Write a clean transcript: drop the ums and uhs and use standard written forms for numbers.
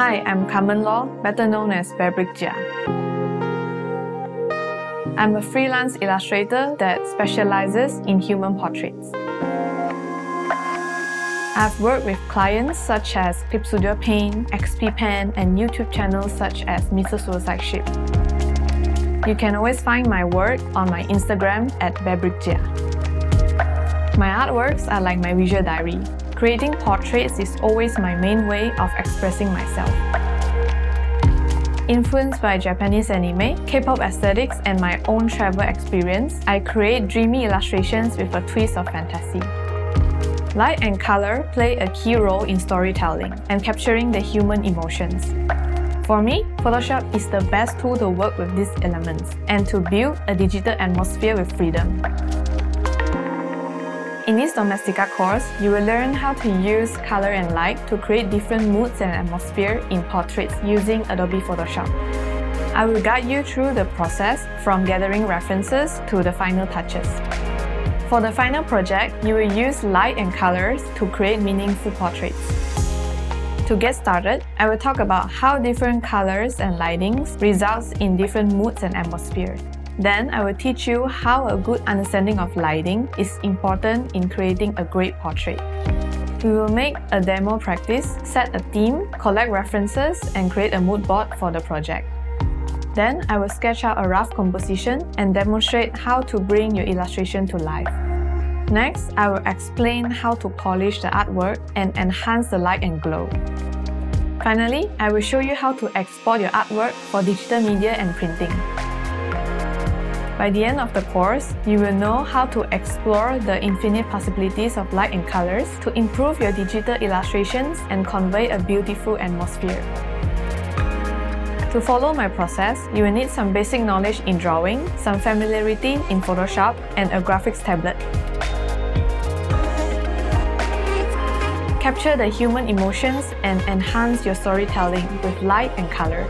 Hi, I'm Carmen Law, better known as Fabric Jia. I'm a freelance illustrator that specializes in human portraits. I've worked with clients such as Clip Studio Paint, XP Pen, and YouTube channels such as Mr. Suicide Ship. You can always find my work on my Instagram at Fabricjia. My artworks are like my visual diary. Creating portraits is always my main way of expressing myself. Influenced by Japanese anime, K-pop aesthetics, and my own travel experience, I create dreamy illustrations with a twist of fantasy. Light and color play a key role in storytelling and capturing the human emotions. For me, Photoshop is the best tool to work with these elements and to build a digital atmosphere with freedom. In this Domestika course, you will learn how to use color and light to create different moods and atmosphere in portraits using Adobe Photoshop. I will guide you through the process from gathering references to the final touches. For the final project, you will use light and colors to create meaningful portraits. To get started, I will talk about how different colors and lightings results in different moods and atmosphere. Then, I will teach you how a good understanding of lighting is important in creating a great portrait. We will make a demo practice, set a theme, collect references, and create a mood board for the project. Then, I will sketch out a rough composition and demonstrate how to bring your illustration to life. Next, I will explain how to polish the artwork and enhance the light and glow. Finally, I will show you how to export your artwork for digital media and printing. By the end of the course, you will know how to explore the infinite possibilities of light and colors to improve your digital illustrations and convey a beautiful atmosphere. To follow my process, you will need some basic knowledge in drawing, some familiarity in Photoshop, and a graphics tablet. Capture the human emotions and enhance your storytelling with light and color.